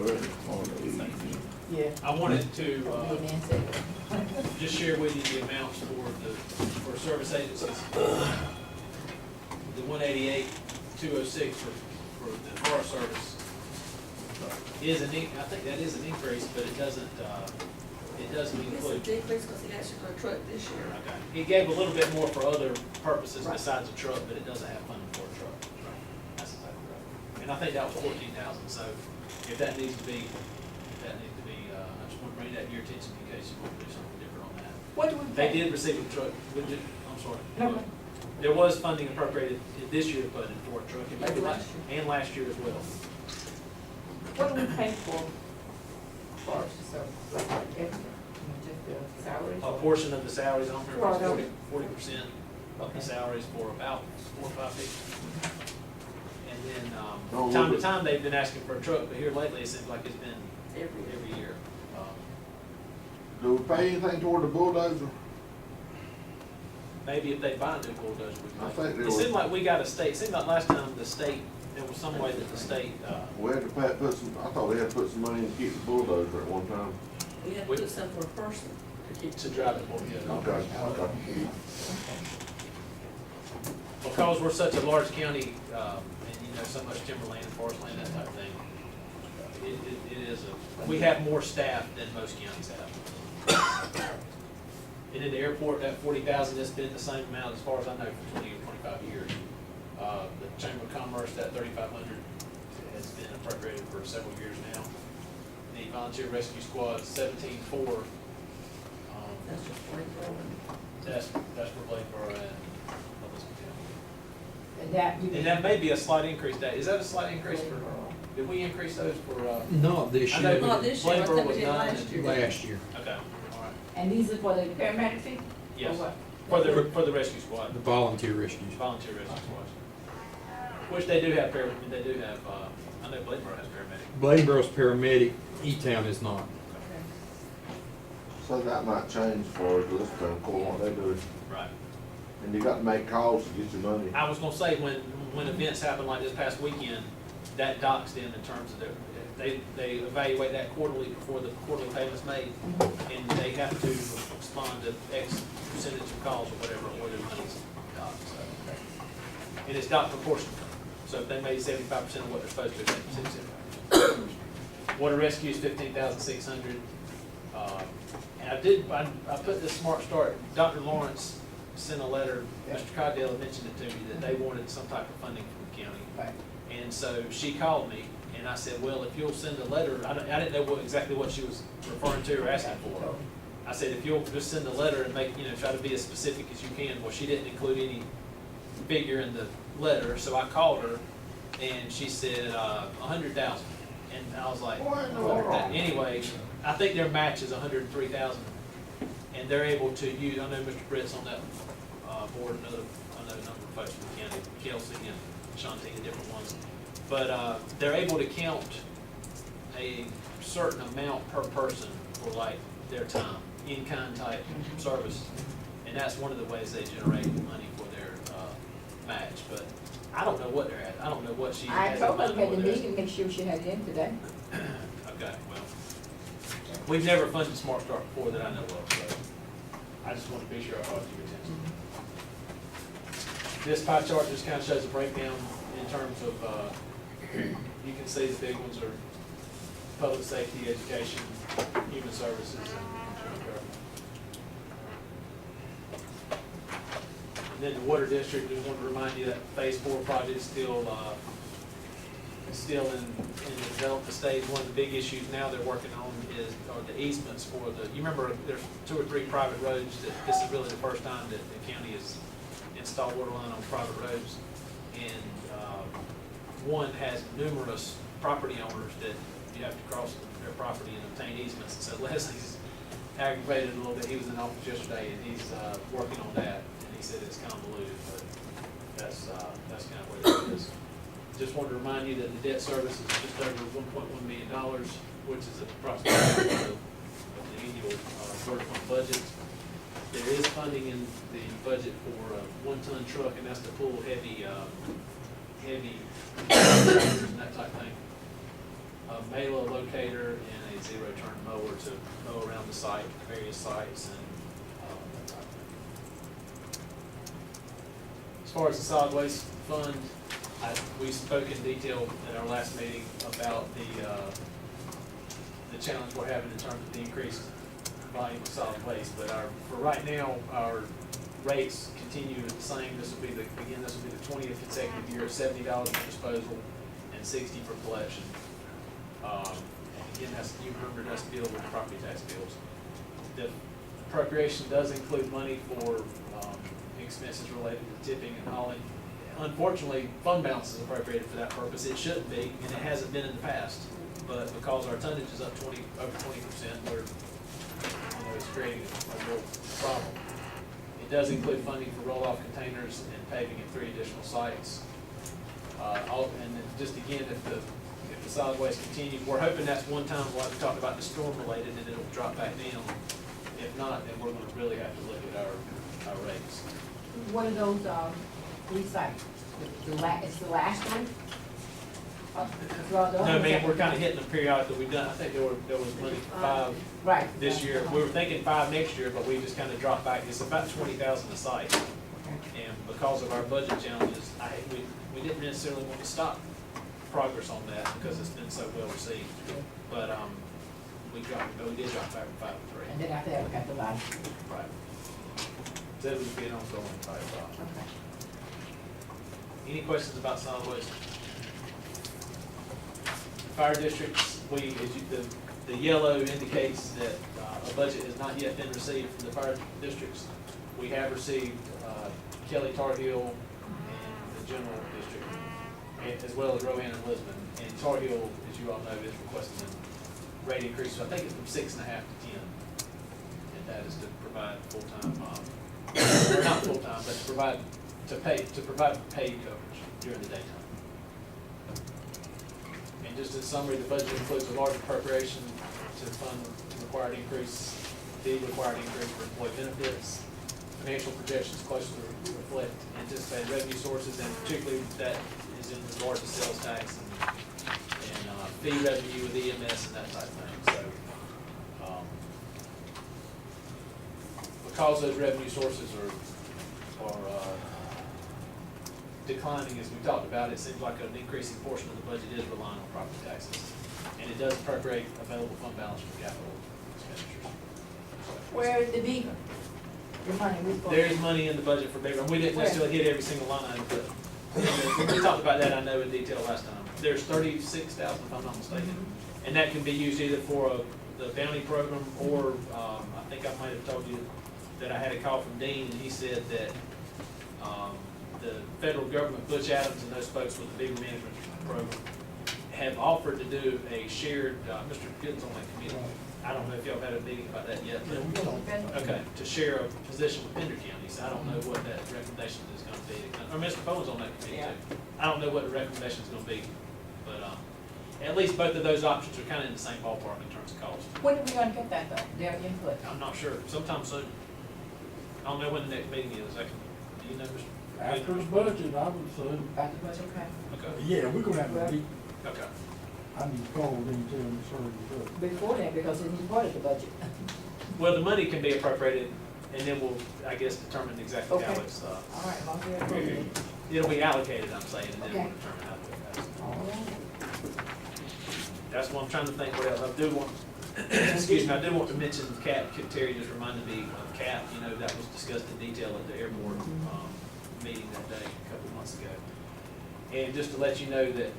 already on the Yeah. I wanted to, Be an asset. just share with you the amounts for service agencies. The 188,206 for the Forest Service is I think that is an increase, but it doesn't It's a include. decrease because he asked you for a truck this year. Okay. He gave a little bit more for other purposes Right. besides a truck, but it doesn't have funding for a truck. That's exactly right. And I think that was 14,000, so if that needs to be, I just want to bring that to your attention in case you want to do something different on that. What do we They pay? did receive a truck, I'm sorry. No. There was funding appropriated in this year's budget for a truck, and Like maybe last year. and last year as well. What do we pay for forest service? Just the salaries? A portion of the salaries, I don't remember, Right, it's 40% of the salaries for about 4 or 5 people. And then, Oh, time to well, time, they've been asking for a truck, but here lately, it seems like it's been Every every year. Do we pay anything toward the bulldozer? Maybe if they buy a new bulldozer, we I might. think they It seemed were- like we got a state, it seemed like last time the state, there was some way that the state, We had to put some, I thought we had to put some money in to keep the bulldozer at one time. We had to We- put some for a person. to drive it for you. Okay. Because we're such a large county, and you know, so much timberland, forest land, that type of thing, it is we have more staff than most counties have. And in the airport, that 40,000 has been the same amount as far as I know for 20 or 25 years. The Chamber of Commerce, that 3,500 has been appropriated for several years now. The Volunteer Rescue Squad, 17,400. That's just flamethrower. That's for Bladeboro and Elizabeth County. And that you. And that may be a slight increase. Is that a slight increase for, did we increase those for, Not this I year, know Not this year, I Bladeboro think we was did 9 last and- year. last year. okay, all right. And these are for the paramedic fee? Yes, Or what? for the rescue squad, The volunteer rescues. volunteer rescue squads. Which they do have, they do have, I know Bladeboro has paramedic. Bladeboro's paramedic, E-Town is not. So that might change for us this time, for what they do. Right. And you got to make calls to get your money. I was gonna say, when events happen like this past weekend, that docks them in terms of they evaluate that quarterly before the quarterly payment's made, and they have to respond to X percentage of calls or whatever, or their money's docked, so. And it's docked proportionally, so if they made 75% of what they're supposed to, they receive 75%. Water rescue is 15,600. And I put this Smart Start, Dr. Lawrence sent a letter, Mr. Cogdell had mentioned it to me, that they wanted some type of funding from the county. Right. And so she called me, and I said, well, if you'll send a letter, I didn't know exactly what she was referring to or asking for. I said, if you'll just send a letter and make, try to be as specific as you can. Well, she didn't include any figure in the letter, so I called her, and she said, 100,000. And I was like, What in the world? anyway, I think their match is 103,000, and they're able to use, I know Mr. Britt's on that, board, I know a number of folks from the county, Kelsey and Shanti and different ones. But, they're able to count a certain amount per person for like their time, in-kind type service. And that's one of the ways they generate money for their, match, but I don't know what they're at, I don't know what she I has. told her in mind at what the they're at. meeting, make sure she had it in today. Okay, well, we've never funded Smart Start before that I know of, so I just want to be sure I brought it to your attention. This pie chart just kind of shows a breakdown in terms of, you can see the big ones are public safety, education, human services, and insurance government. And then the water district, just want to remind you that phase 4 project is still in the development stage. One of the big issues now they're working on are the easements for you remember there's 2 or 3 private roads that this is really the first time that the county has installed water line on private roads. And one has numerous property owners that you have to cross their property and obtain easements. And so Leslie's aggravated a little bit. He was in office yesterday and he's working on that. And he said it's convoluted, but that's kind of what it is. Just wanted to remind you that the debt service is just over $1.1 million, which is approximately of the annual vertical budget. There is funding in the budget for a 1-ton truck, and that's to pull heavy and that type of thing. mailer locator and a zero-turn mower to mow around the site, various sites, and that type of thing. As far as the solid waste fund, we spoke in detail at our last meeting about the challenge we're having in terms of the increased volume of solid waste, but for right now, our rates continue the same. This will be the 20th consecutive year of $70 for disposal and $60 for collection. And again, you remember that's billed with property tax bills. The appropriation does include money for expenses related to tipping and hauling. Unfortunately, fund balance is appropriated for that purpose. It shouldn't be, and it hasn't been in the past. But because our tonnage is up over 20%, it's creating a real problem. It does include funding for roll-off containers and paving at 3 additional sites. And then just again, if the solid waste continues, we're hoping that's one time we'll have to talk about the storm related and it'll drop back down. If not, then we're gonna really have to look at our rates. What are those, recycled? It's the last one? No, man, we're kinda hitting them periodically. We've done, I think there was money for 5 Right. this year. We were thinking 5 next year, but we just kinda dropped back. It's about 20,000 a site. Okay. And because of our budget challenges, we didn't necessarily want to stop progress on that because it's been so well received. But, we did drop back from 5 to 3. And then after that, we got the last. Right. So it would be an ongoing fight. Okay. Any questions about solid waste? Fire districts, the yellow indicates that a budget has not yet been received from the fire districts. We have received Kelly Tar Heel and the general district, as well as Rowan and Lisbon. And Tar Heel, as you all know, is requesting a rate increase, so I think it's from 6.5 to 10. And that is to provide full-time, or not full-time, but to provide paid coverage during the daytime. And just in summary, the budget includes a large appropriation to fund the required increase for employee benefits. Financial projections closely reflect anticipated revenue sources, and particularly that is in regard to sales tax and fee revenue with EMS and that type of thing. So, because those revenue sources are declining, as we talked about, it seems like an increasing portion of the budget is relying on property taxes. And it does appropriate available fund balance for capital expenditures. Where is the beaver? Your money, There is money in the budget for bigger, and we didn't necessarily hit every single line item, but we talked about that, I know, in detail last time. There's 36,000, if I'm not mistaken, and that can be used either for the bounty program, or, I think I might have told you that I had a call from Dean, and he said that, the federal government, Butch Adams and those folks with the beaver management program, have offered to do a shared, Mr. Gooden's on that committee. I don't know if y'all had a meeting about that yet, but, okay, to share a position with Pender County, so I don't know what that recommendation is gonna be. Or Mr. Bowen's on that committee too. I don't know what the recommendation is gonna be, but, at least both of those options are kinda in the same ballpark in terms of cost. When are we gonna get that though, their input? I'm not sure, sometime soon. I don't know when the next meeting is, do you know, Mr.? After the budget, I would say. About the budget, okay. Okay, Yeah, we're gonna have a meeting. okay. I need to call them and tell them to serve it up. Before that, because it's part of the budget. Well, the money can be appropriated, and then we'll, I guess, determine exactly how Okay. it's, All right, long as they're approved. it'll be allocated, I'm saying, and then we'll Okay. determine how to. All right. That's what I'm trying to think what else. I do want, excuse me, I did want to mention CAP. Terry just reminded me of CAP, that was discussed in detail at the airport, meeting that day, a couple months ago. And just to let you know that,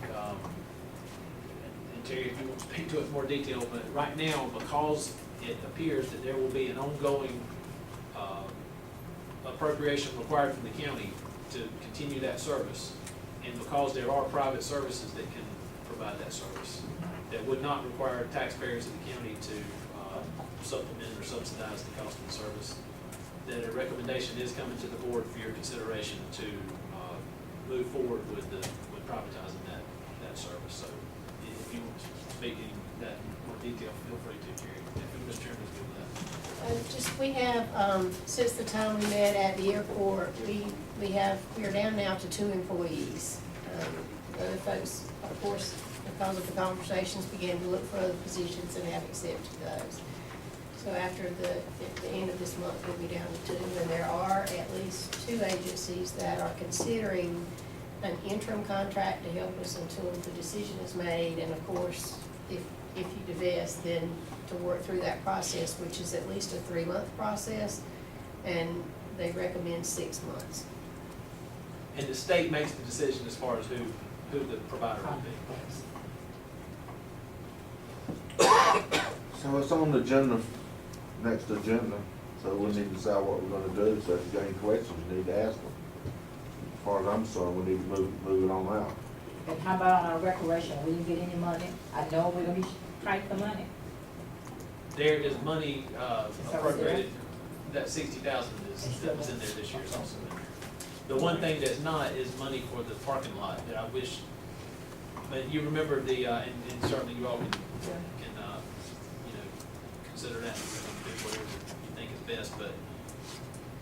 and Terry, if you want to speak to it in more detail, but right now, because it appears that there will be an ongoing, appropriation required from the county to continue that service, and because there are private services that can provide that service, that would not require taxpayers of the county to supplement or subsidize the cost of the service, that a recommendation is coming to the board for your consideration to move forward with privatizing that service. So if you want to speak in that more detail, feel free to, Jerry. If Mr. Chairman is good with that. We have, since the time we met at the airport, we are down now to 2 employees. The other folks, of course, because of the conversations, began to look for other positions and have accepted those. So after at the end of this month, we'll be down to 2, and there are at least 2 agencies that are considering an interim contract to help us until the decision is made, and of course, if you divest, then to work through that process, which is at least a 3-month process, and they recommend 6 months. And the state makes the decision as far as who the provider will be. So it's on the agenda, next agenda, so we need to decide what we're gonna do, so if you got any questions, you need to ask them. As far as I'm concerned, we need to move it on out. And how about on our recreation, we didn't get any money, I know we're gonna be tight for money. There is money appropriated, that 60,000 that was in there this year is also in there. The one thing that's not is money for the parking lot that I wish, but you remember the, and certainly you all can, consider that, do whatever you think is best, but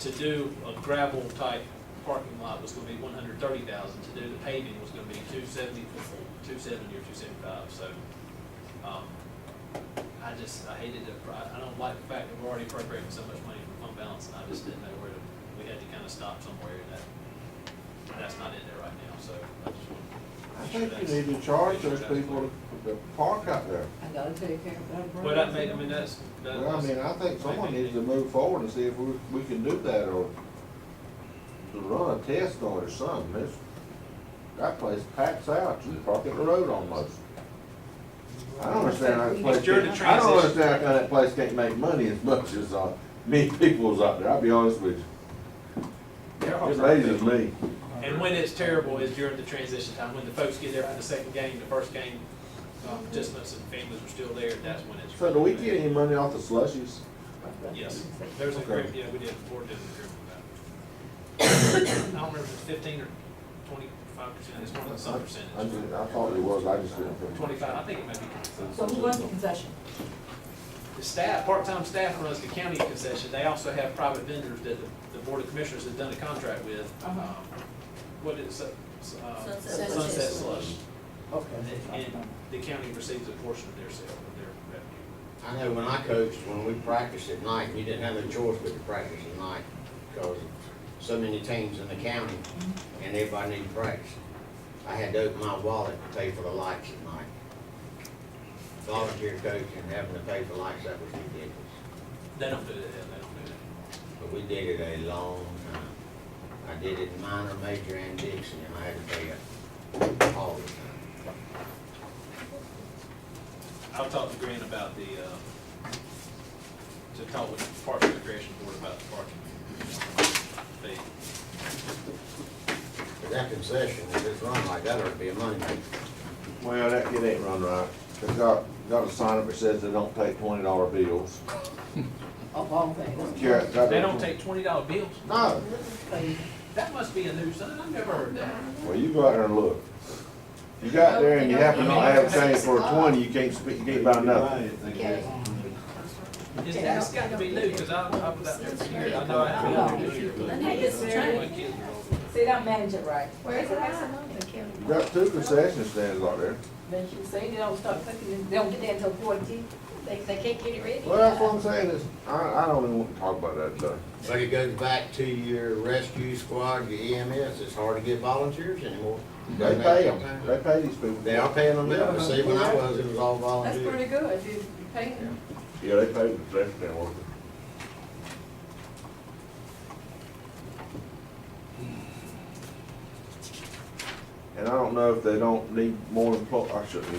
to do a gravel type parking lot was gonna be 130,000, to do the paving was gonna be 270 or 275, so, I hated I don't like the fact that we're already appropriating so much money from fund balance, and I just didn't know where to, we had to kind of stop somewhere, and that's not in there right now, so I just want to. I think you need to charge those people to park out there. I gotta take care of that. Well, that made, I mean, that Well, I was, mean, I think someone needs to move forward and see if we can do that, or to run a test on it or something. That place packs out, you park at the road almost. I don't understand how that place During the I don't transition. understand how that place can't make money as much as, many people's out there, I'll be honest with you. It amazes me. and when it's terrible is during the transition time, when the folks get there for the second game, the first game, participants and families are still there, that's when it's. So do we get any money off the slushies? Yes, there's an Okay. agreement, yeah, we did, the board did an agreement with that. I don't remember if it's 15 or 25%, it's one of some percentage. I thought it was, I just didn't think. 25, I think it might be 25. So who runs the concession? The staff, part-time staff runs the county concession, they also have private vendors that the board of commissioners has done a contract with. What is it? Sunset Sunset Slush. Slush. Okay. And the county receives a portion of their sale, of their revenue. I know when I coached, when we practiced at night, you didn't have no choice but to practice at night because so many teams in the county and everybody needed practice. I had to open my wallet to pay for the lights at night. Volunteer coaching and having to pay for lights, that was ridiculous. They don't do that, they don't do that. But we did it a long time. I did it minor, major, and Dixon, and I had to pay it all the time. I'll talk to Grant about to talk with the Parks and Recreation Board about the parking fee. But that concession, if it's run like that, ought to be a money maker. Well, it ain't run right. They got a sign up that says they don't take $20 bills. Of all things. They don't take $20 bills? No. That must be a new sign, I've never heard that. Well, you go out there and look. You got there and you happen not to have change for a 20, you can't buy nothing. Okay. It's got to be new, because I was out there for years, I know I haven't been out there for years. I think it's My true. kids are old. See, don't manage it right. Where is it at? The county. You got 2 concession stands out there. Then you say they don't start cooking, they don't get there until 14. They can't get it ready. Well, that's what I'm saying is, I don't even want to talk about that today. But it goes back to your rescue squad, your EMS, it's hard to get volunteers anymore. They pay them, they pay these people. They are paying them now, but see, when I was, it was all That's volunteer. pretty good, if you pay them. Yeah, they pay the concession stand workers. And I don't know if they don't need more employees, I didn't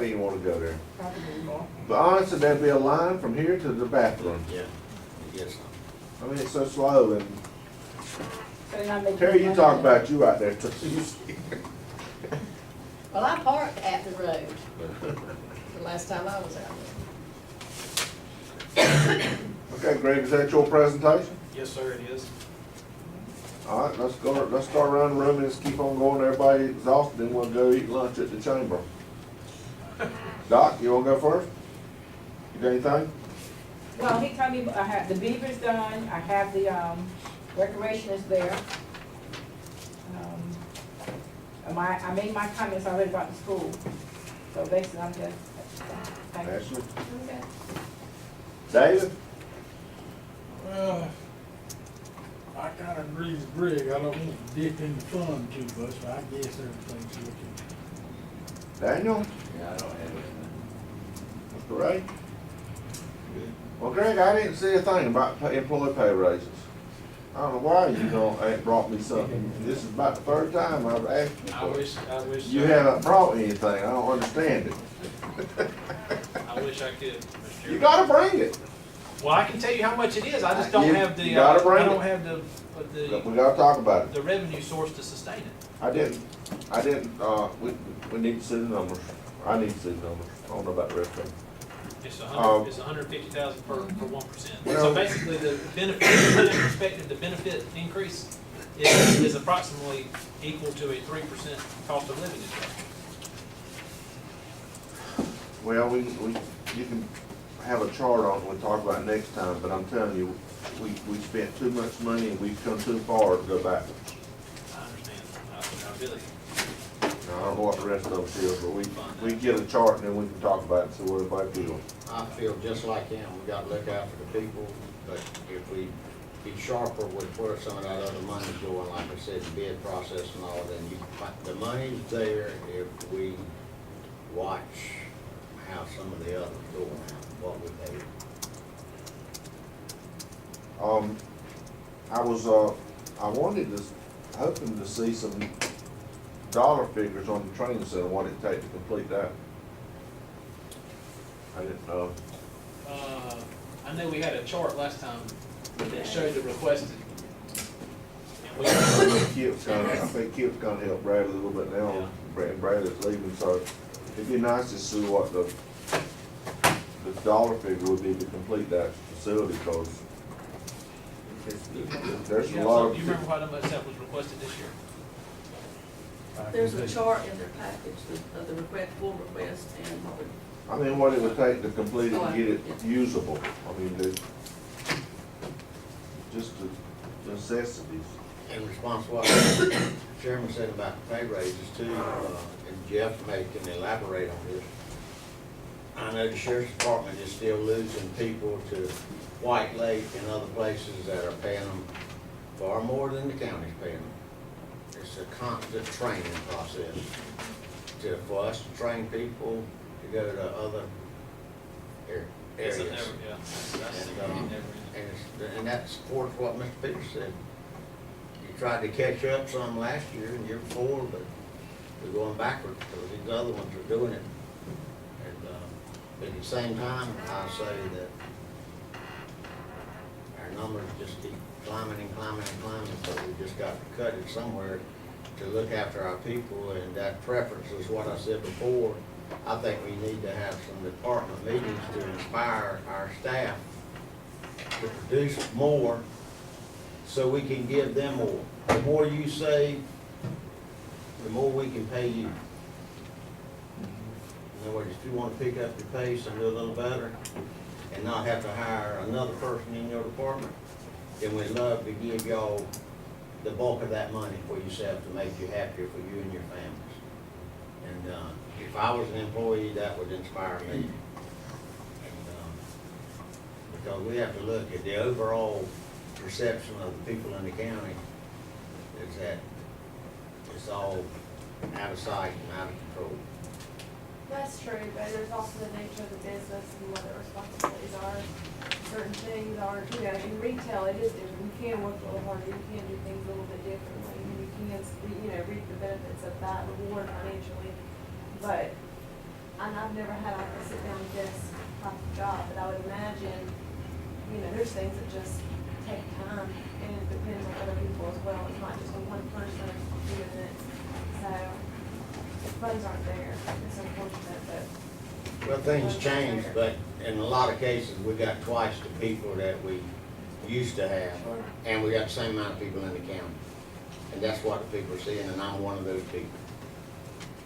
even want to go there. Probably more. But honestly, there'd be a line from here to the bathroom. Yeah, you get some. I mean, it's so slow, and So they're not making Terry, you money. talk about you out there too. Well, I parked at the road the last time I was out there. Okay, Greg, is that your presentation? Yes, sir, it is. All right, let's start around the room and just keep on going. Everybody exhausted, then we'll go eat lunch at the chamber. Doc, you wanna go first? You got anything? Well, he told me I have, the beaver's done, I have the, recreation is there. I made my comments already about the school. So basically, I'm good. Thank you. Ashley? Okay. David? Well, I kinda agree with Greg, I don't want to dip in the fund too much, but I guess everything's looking. Daniel? Yeah, I don't have anything. Mr. Ray? Well, Greg, I didn't see a thing about employee pay raises. I don't know why you ain't brought me something. This is about the third time I've asked you I for it. wish. You haven't brought me anything, I don't understand it. I wish I could, Mr. You Chairman. gotta bring it. Well, I can tell you how much it is, I just don't You- have the, you gotta bring I don't it. have We gotta talk about it. the revenue source to sustain it. I didn't, we need to see the numbers. I need to see the numbers. I don't know about the rest of them. It's Um, $150,000 for 1%. Well- So basically, the benefit, from that perspective, the benefit increase is approximately equal to a 3% cost of living adjustment. Well, you can have a chart on it, we'll talk about it next time, but I'm telling you, we spent too much money and we've come too far to go backwards. I understand, I really, Now, I don't know what the rest of them feel, but we get a chart and then we can talk about it and see what everybody feels. I feel just like him, we gotta look out for the people, but if we be sharper with where some of that other money's going, like I said, the bid process and all, then the money's there if we watch how some of the others go out, what we pay. I wanted to, hoping to see some dollar figures on the training center, what it take to complete that. I didn't know. I know we had a chart last time that showed the requested. And we, I think Kip's gonna help Brad a little bit now, and Bradley's leaving, so it'd be nice to see what the dollar figure would be to complete that facility, cause there's a lot of. you remember how much that was requested this year? There's a chart in their package of the request, full request, and what would, I mean, what it would take to complete it and get it usable. I mean, just the necessities. In response to what Chairman said about the pay raises too, and Jeff can elaborate on this. I know the sheriff's department is still losing people to White Lake and other places that are paying them far more than the county's paying them. It's a constant training process for us to train people to go to other It's a areas. never, yeah, that's And, never ending. and that supports what Mr. Peters said. You tried to catch up some last year and year before, but we're going backwards because these other ones are doing it. And, but at the same time, I say that our numbers just keep climbing and climbing and climbing, so we just got to cut it somewhere to look after our people, and that preference is what I said before. I think we need to have some department meetings to inspire our staff to produce more so we can give them more. The more you save, the more we can pay you. In other words, if you want to pick up your pace and do a little better and not have to hire another person in your department, then we'd love to give y'all the bulk of that money for yourself to make you happier for you and your families. And if I was an employee, that would inspire me. And, because we have to look at the overall perception of the people in the county is that it's all out of sight and out of control. That's true, but there's also the nature of the business and what the responsibilities are. Certain things are, you know, in retail, it is different. You can work a little harder, you can do things a little bit differently, and you can, you know, reap the benefits of that reward financially. But, and I've never had like a sit-down desk type of job, but I would imagine, you know, there's things that just take time, and it depends on other people as well. It's not just on one person doing it. So, funds aren't there. It's unfortunate, but. Well, things change, but in a lot of cases, we got twice the people that we used to have, and we got the same amount of people in the county. And that's what the people are seeing, and I'm one of those people.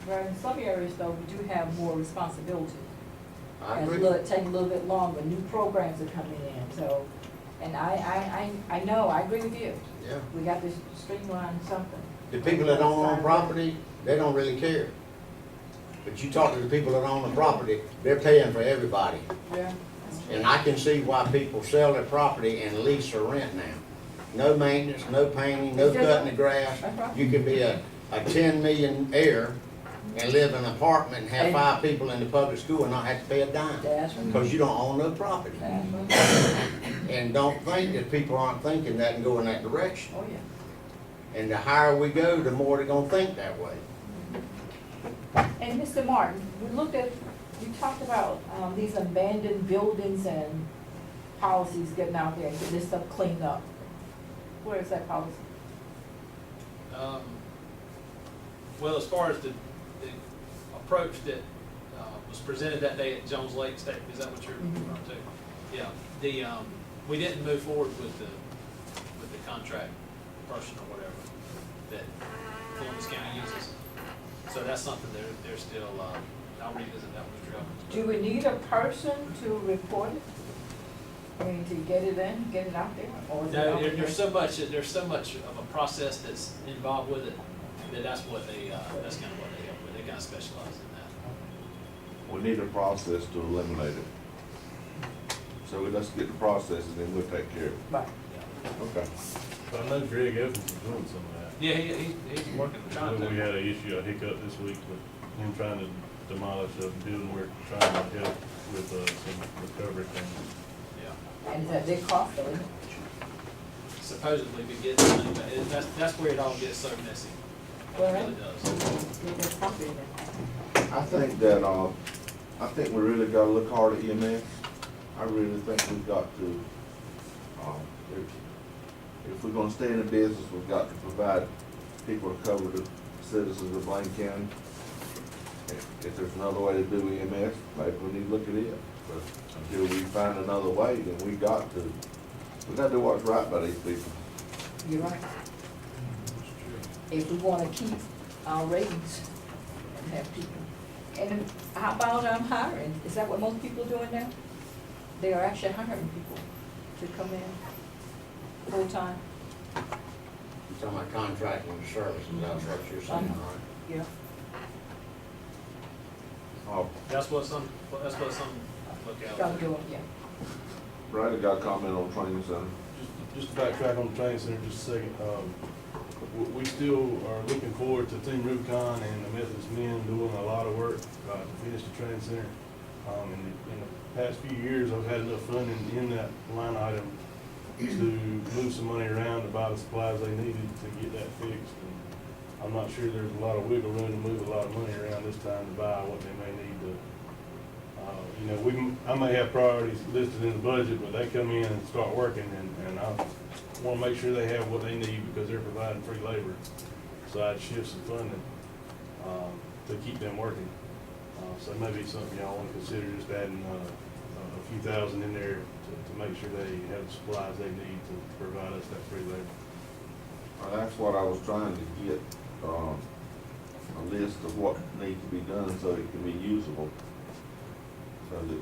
Right, in some areas though, we do have more responsibility. I And agree. take a little bit longer, new programs are coming in, so, and I know, I agree with you. Yeah. We got to streamline something. The people that don't own property, they don't really care. But you talk to the people that own the property, they're paying for everybody. Yeah. And I can see why people sell their property and lease or rent now. No maintenance, no painting, no cutting the grass. That's right. You could be a 10 million heir and live in an apartment and have 5 people in the public school and not have to pay a dime. That's right. Because you don't own no property. That's right. And don't think that people aren't thinking that and go in that direction. Oh, yeah. And the higher we go, the more they're gonna think that way. And Mr. Martin, we looked at, you talked about these abandoned buildings and policies getting out there and getting this stuff cleaned up. Where is that policy? Well, as far as the approach that was presented that day at Jones Lake State, is that what you're referring to? Yeah, we didn't move forward with the contract person or whatever that Columbus County uses. So that's something they're still, I'll revisit that with Mr. Evans. Do we need a person to report it? I mean, to get it in, get it out there? Or is it No, out there? there's so much of a process that's involved with it, that's what they, that's kind of what they help with, they kind of specialize in that. We need a process to eliminate it. So let's get the process and then we'll take care of it. Right. Okay. But I know Greg Evans is doing some of that. Yeah, he's working, trying We to. had a issue, a hiccup this week with him trying to demolish a building. We're trying to help with some recovery things. Yeah. And is that big cost, though, isn't it? Supposedly we get the money, but that's where it all gets so messy. It Well, really does. Get the property then. I think that, I think we really gotta look hard at EMS. I really think we've got to, if we're gonna stay in the business, we've got to provide people to cover the citizens of Blaine County. If there's another way to do EMS, maybe we need to look at it. But until we find another way, then we gotta do what's right by these people. You're right. If we wanna keep our ratings and have people. And then how about hiring? Is that what most people are doing now? They are actually hiring people to come in full-time. You're talking about contracting with services, that's what you're saying, right? Yeah. That's what some look out. Gotta do it, yeah. Bradley got a comment on training center. Just to backtrack on the training center just a second, we still are looking forward to Team Rubicon and the Methodist men doing a lot of work to finish the training center. In the past few years, I've had enough funding in that line item to move some money around to buy the supplies they needed to get that fixed. And I'm not sure there's a lot of wiggle room to move a lot of money around this time to buy what they may need to. I may have priorities listed in the budget, but they come in and start working, and I want to make sure they have what they need because they're providing free labor. So I'd shift some funding to keep them working. So maybe something y'all want to consider, just adding a few thousand in there to make sure they have the supplies they need to provide us that free labor. That's what I was trying to get, a list of what needs to be done so it can be usable. So that,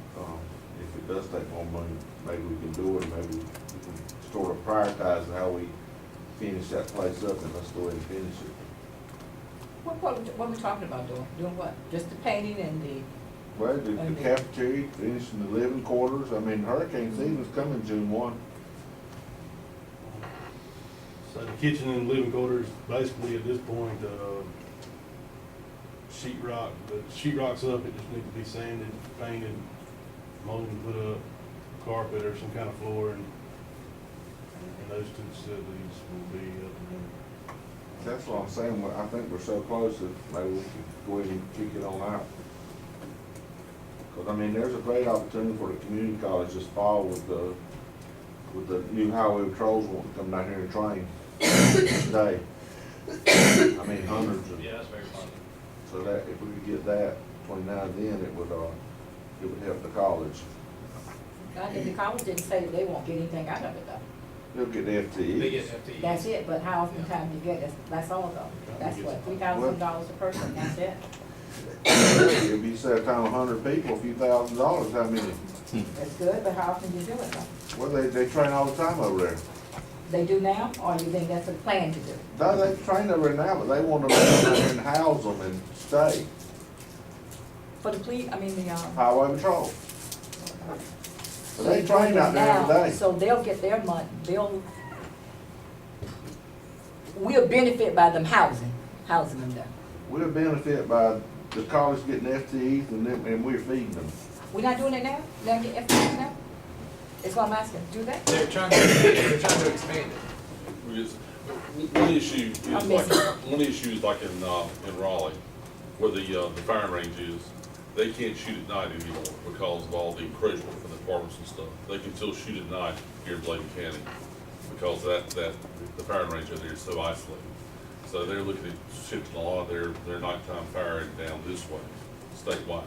if it does take more money, maybe we can do it, maybe we can sort of prioritize how we finish that place up, and let's go ahead and finish it. What are we talking about doing? Doing what? Just the painting and the, Well, the cafeteria, finishing the living quarters, I mean, hurricane season's coming June 1. So the kitchen and living quarters, basically at this point, sheetrock, the sheetrock's up, it just needs to be sanded, painted, molding put up, carpet or some kind of floor, and those two facilities will be up and running. That's what I'm saying, I think we're so close that maybe we can go ahead and kick it on out. Cause I mean, there's a great opportunity for the community college this fall with the new highway patrols wanting to come down here and train today. I mean, hundreds of. Yeah, that's very positive. So that, if we could get that between now and then, it would help the college. the college didn't say that they won't get anything out of it though. They'll get the They FTEs. get FTE. That's it, but how often time do you get it? That's all though. That's what, $3,000 a person, that's it. If you set a time 100 people, a few $1,000s, how many? That's good, but how often do you do it though? Well, they train all the time over there. They do now, or you think that's a plan to do? No, they train over there now, but they want to come down here and house them and stay. For the police, I mean, the, highway patrol. But they train out there every day. So they'll get their money, we'll benefit by them housing them there. We'll benefit by the college getting FTEs and we're feeding them. We're not doing it now? They're getting FTEs now? That's what I'm asking, do that? They're trying to expand it. Because one issue is I'm like, missing. one issue is like in Raleigh, where the firing range is, they can't shoot at night anymore because of all the encroachment from the apartments and stuff. They can still shoot at night here in Bladen County because the firing range over there is so isolated. So they're looking at shifting a lot of their nighttime firing down this way, statewide.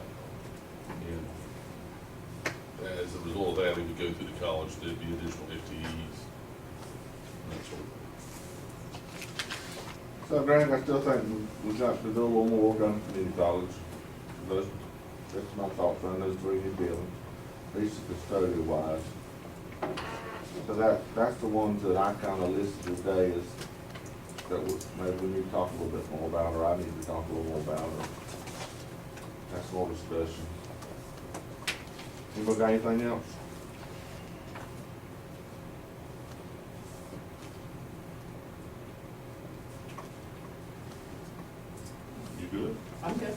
And as a result of that, it would go through the college, there'd be additional FTEs. and that sort of thing. So Greg, I still think we've got to do a little more work on community college. That's my thoughts on those three new buildings, at least custodial wise. So that's the ones that I kinda listed today as, that maybe we need to talk a little bit more about, or I need to talk a little more about, or that's more discussion. Anybody got anything else? You good? I'm good.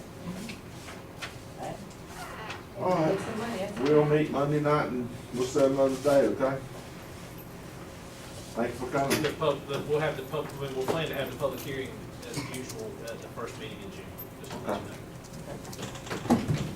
All right. Put some money in. We'll meet Monday night and we'll set another day, okay? Thanks for coming. We'll have we'll plan to have the public hearing as usual at the first meeting in June. Just to let you know.